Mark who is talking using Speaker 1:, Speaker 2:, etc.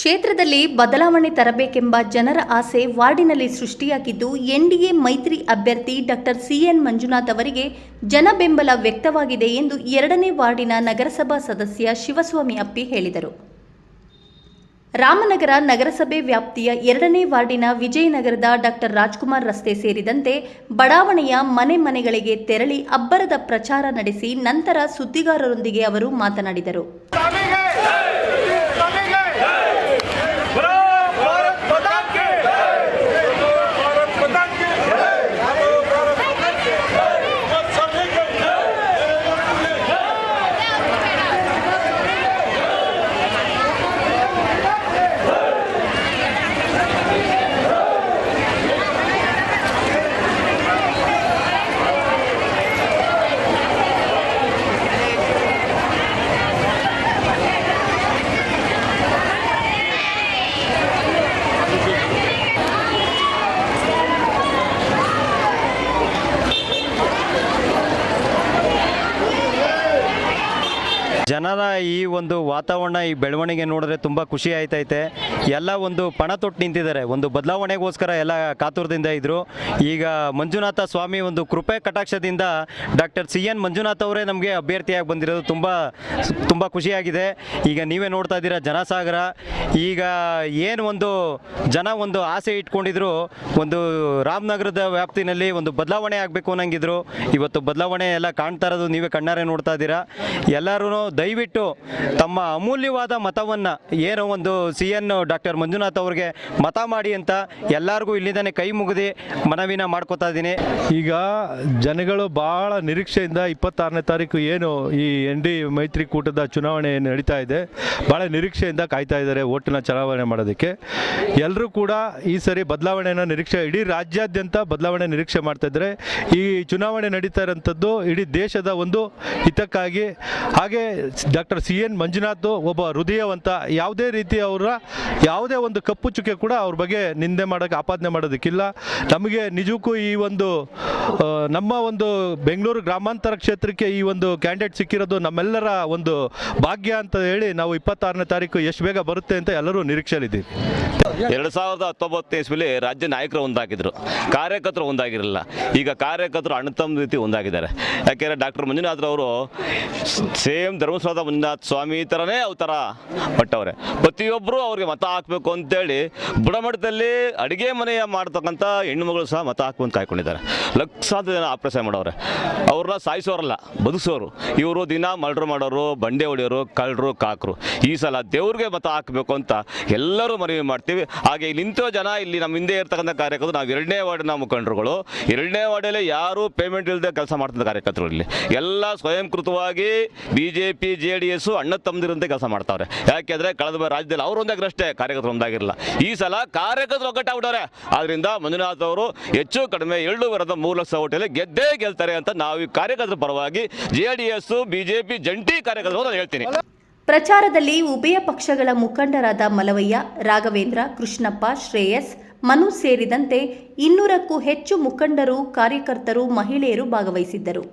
Speaker 1: ಕ್ಷೇತ್ರದಲ್ಲಿ ಬದಲಾವಣೆ ತರಬೇಕೆಂಬ ಜನರ ಆಸೆ ವಾರ್ಡಿನಲ್ಲಿ ಸೃಷ್ಟಿಯಾಗಿದ್ದು, ಎನ್ಡಿಎ ಮೈತ್ರಿ ಅಭ್ಯರ್ಥಿ ಡಾಕ್ಟರ್ ಸಿಎನ್ ಮಂಜುನಾಥ್ ಅವರಿಗೆ ಜನ ಬೆಂಬಲ ವ್ಯಕ್ತವಾಗಿದೆ ಎಂದು 2ನೇ ವಾರ್ಡಿನ ನಗರಸಭಾ ಸದಸ್ಯ ಶಿವಸ್ವಾಮಿ ಅಪ್ಪಿ ಹೇಳಿದರು. ರಾಮನಗರ ನಗರಸಭೆ ವ್ಯಾಪ್ತಿಯ 2ನೇ ವಾರ್ಡಿನ ವಿಜಯನಗರದ ಡಾಕ್ಟರ್ ರಾಜ್ಕುಮಾರ್ ರಸ್ತೆ ಸೇರಿದಂತೆ ಬಡಾವಣೆಯ ಮನೆಗಳಿಗೆ ತೆರಳಿ ಅಬ್ಬರದ ಪ್ರಚಾರ ನಡೆಸಿ ನಂತರ ಸುದ್ದಿಗಾರರೊಂದಿಗೆ ಅವರು ಮಾತನಾಡಿದರು.
Speaker 2: ಜನರ ಈ ಒಂದು ವಾತಾವರಣ, ಈ ಬೆಳವಣಿಗೆ ನೋಡಿದ್ರೆ ತುಂಬ ಖುಷಿ ಆಯ್ತೈತೆ. ಎಲ್ಲ ಒಂದು ಪಣ ತೊಟ್ಟು ನಿಂತಿದ್ದಾರೆ. ಒಂದು ಬದಲಾವಣೆಗೋಸ್ಕರ ಎಲ್ಲ ಕಾತುರದಿಂದ ಇದ್ದರು. ಈಗ ಮಂಜುನಾಥ ಸ್ವಾಮಿ ಒಂದು ಕೃಪೆ ಕಟಾಕ್ಷದಿಂದ ಡಾಕ್ಟರ್ ಸಿಎನ್ ಮಂಜುನಾಥ್ ಅವರೇ ನಮಗೆ ಅಭ್ಯರ್ಥಿಯಾಗಿ ಬಂದಿರೋದು ತುಂಬ ಖುಷಿಯಾಗಿದೆ. ಈಗ ನೀವೇ ನೋಡ್ತಾ ಇದ್ದೀರಾ ಜನಸಾಗರ. ಈಗ ಏನು ಒಂದು ಜನ ಒಂದು ಆಸೆ ಇಟ್ಕೊಂಡಿದ್ರು, ಒಂದು ರಾಮನಗರದ ವ್ಯಾಪ್ತಿನಲ್ಲಿ ಒಂದು ಬದಲಾವಣೆ ಆಗಬೇಕು ಅನ್ನಂಗಿದ್ರು. ಇವತ್ತು ಬದಲಾವಣೆ ಎಲ್ಲ ಕಾಣ್ತಾ ಇರೋದು ನೀವೇ ಕಣ್ಣಾರೆ ನೋಡ್ತಾ ಇದ್ದೀರಾ. ಎಲ್ಲರೂ ದಯವಿಟ್ಟು ತಮ್ಮ ಅಮೂಲ್ಯವಾದ ಮತವನ್ನು ಏನೋ ಒಂದು ಸಿಎನ್ ಡಾಕ್ಟರ್ ಮಂಜುನಾಥ್ ಅವ್ರಿಗೆ ಮತ ಮಾಡಿ ಅಂತ ಎಲ್ಲರಿಗೂ ಇಲ್ಲಿಂದಾನೆ ಕೈ ಮುಗಿದು ಮನವಿನ ಮಾಡ್ಕೋತಾ ಇದ್ದೀನಿ.
Speaker 3: ಈಗ ಜನಗಳು ಭಾಳ ನಿರೀಕ್ಷೆಯಿಂದ 26ನೇ ತಾರೀಕು ಏನು ಈ ND ಮೈತ್ರಿಕೂಟದ ಚುನಾವಣೆ ನಡೀತಾ ಇದೆ, ಭಾಳ ನಿರೀಕ್ಷೆಯಿಂದ ಕಾಯ್ತಾ ಇದ್ದಾರೆ ಓಟನ್ನ ಚಲಾವಣೆ ಮಾಡೋದಕ್ಕೆ. ಎಲ್ಲರೂ ಕೂಡ ಈ ಸರಿ ಬದಲಾವಣೆಯನ್ನು ನಿರೀಕ್ಷೆ, ಇಡೀ ರಾಜ್ಯಾದ್ಯಂತ ಬದಲಾವಣೆ ನಿರೀಕ್ಷೆ ಮಾಡ್ತಾ ಇದ್ದಾರೆ. ಈ ಚುನಾವಣೆ ನಡೀತಾ ಇರೋಂಥದ್ದು ಇಡೀ ದೇಶದ ಒಂದು ಹಿತಕ್ಕಾಗಿ. ಹಾಗೆ ಡಾಕ್ಟರ್ ಸಿಎನ್ ಮಂಜುನಾಥ್ ಒಬ್ಬ ಹೃದಯವಂತ. ಯಾವುದೇ ರೀತಿ ಅವರ ಯಾವುದೇ ಒಂದು ಕಪ್ಪು ಚುಕ್ಕೆ ಕೂಡ ಅವ್ರ ಬಗ್ಗೆ ನಿಂದೆ ಮಾಡೋಕ್ಕೆ, ಆಪಾದನೆ ಮಾಡೋದಕ್ಕಿಲ್ಲ. ನಮಗೆ ನಿಜಕ್ಕೂ ಈ ಒಂದು ನಮ್ಮ ಒಂದು ಬೆಂಗಳೂರು ಗ್ರಾಮಾಂತರ ಕ್ಷೇತ್ರಕ್ಕೆ ಈ ಒಂದು ಕ್ಯಾಂಡಿಡೇಟ್ ಸಿಕ್ಕಿರೋದು ನಮ್ಮೆಲ್ಲರ ಒಂದು ಭಾಗ್ಯ ಅಂತ ಹೇಳಿ ನಾವು 26ನೇ ತಾರೀಕು ಎಷ್ಟು ಬೇಗ ಬರುತ್ತೆ ಅಂತ ಎಲ್ಲರೂ ನಿರೀಕ್ಷೆಯಲ್ಲಿದ್ದೀವಿ.
Speaker 4: 2019 ಇಸ್ವಿಲಿ ರಾಜ್ಯ ನಾಯಕರು ಒಂದಾಗಿದ್ದರು, ಕಾರ್ಯಕರ್ತರು ಒಂದಾಗಿರಲಿಲ್ಲ. ಈಗ ಕಾರ್ಯಕರ್ತರು ಅಣ್ಣತಮ್ಮ ರೀತಿ ಒಂದಾಗಿದ್ದಾರೆ. ಯಾಕೆಂದರೆ ಡಾಕ್ಟರ್ ಮಂಜುನಾಥ್ ಅವರು ಸೇಮ್ ಧರ್ಮಸ್ಥಳದ ಮಂಜುನಾಥ್ ಸ್ವಾಮಿ ಥರನೇ ಅವತಾರ ಪಟ್ಟವ್ರೆ. ಪ್ರತಿಯೊಬ್ಬರು ಅವ್ರಿಗೆ ಮತ ಹಾಕಬೇಕು ಅಂತೇಳಿ ಬುಡಮಟ್ಟದಲ್ಲಿ ಅಡುಗೆ ಮನೆಯ ಮಾಡ್ತಕ್ಕಂಥ ಹೆಣ್ಣುಮಗಳು ಸಹ ಮತ ಹಾಕುವಂತ ಕಾಯ್ಕೊಂಡಿದ್ದಾರೆ. ಲಕ್ಷಾಂತರ ಜನ ಆಪ್ರೇಷನ್ ಮಾಡೋರೆ. ಅವ್ರನ್ನ ಸಾಯಿಸೋರಲ್ಲ, ಬದುಕಿಸೋರು. ಇವರು ದಿನ ಮರ್ಡರ್ ಮಾಡೋರು, ಬಂಡೆ ಹೊಡೆಯೋರು, ಕಳ್ಳರು, ಕಾಕರು. ಈ ಸಲ ದೇವ್ರಿಗೆ ಮತ ಹಾಕಬೇಕು ಅಂತ ಎಲ್ಲರೂ ಮನವಿ ಮಾಡ್ತೀವಿ. ಹಾಗೆ ಇಲ್ಲಿ ನಿಂತೋ ಜನ, ಇಲ್ಲಿ ನಮ್ಮ ಹಿಂದೆ ಇರ್ತಕ್ಕಂಥ ಕಾರ್ಯಕರ್ತರು, ನಾವು 2ನೇ ವಾರ್ಡಿನ ಮುಖಂಡರುಗಳು, 2ನೇ ವಾರ್ಡಲ್ಲಿ ಯಾರೂ ಪೇಮೆಂಟ್ ಇಲ್ಲದೆ ಕೆಲಸ ಮಾಡ್ತಕ್ಕಂಥ ಕಾರ್ಯಕರ್ತರು ಇಲ್ಲಿ ಎಲ್ಲ ಸ್ವಯಂಕೃತವಾಗಿ BJP JDS ಅಣ್ಣ ತಮ್ಮದಿರಂತೆ ಕೆಲಸ ಮಾಡ್ತಾವ್ರೆ. ಯಾಕೆಂದರೆ ಕಳೆದ ರಾಜ್ಯದಲ್ಲಿ ಅವರು ಒಂದಾಗಿರಷ್ಟೇ, ಕಾರ್ಯಕರ್ತರು ಒಂದಾಗಿರಲ್ಲ. ಈ ಸಲ ಕಾರ್ಯಕರ್ತರು ಒಗ್ಗಟ್ಟಾಗ್ಬಿಟ್ಟವ್ರೆ. ಆದ್ದರಿಂದ ಮಂಜುನಾಥ್ ಅವರು ಹೆಚ್ಚು ಕಡಿಮೆ 2.3 ಲಕ್ಷ ಓಟಲ್ಲಿ ಗೆದ್ದೇ ಗೆಲ್ತಾರೆ ಅಂತ ನಾವು ಈ ಕಾರ್ಯಕರ್ತರ ಪರವಾಗಿ JDS BJP ಜಂಟಿ ಕಾರ್ಯಕರ್ತರು ನಾನು ಹೇಳ್ತೀನಿ.
Speaker 1: ಪ್ರಚಾರದಲ್ಲಿ ಉಭಯ ಪಕ್ಷಗಳ ಮುಖಂಡರಾದ ಮಲವಯ್ಯ, ರಾಘವೇಂದ್ರ, ಕೃಷ್ಣಪ್ಪ, ಶ್ರೇಯಸ್, ಮನು ಸೇರಿದಂತೆ 200ಕ್ಕೂ ಹೆಚ್ಚು ಮುಖಂಡರು, ಕಾರ್ಯಕರ್ತರು, ಮಹಿಳೆಯರು ಭಾಗವಹಿಸಿದ್ದರು.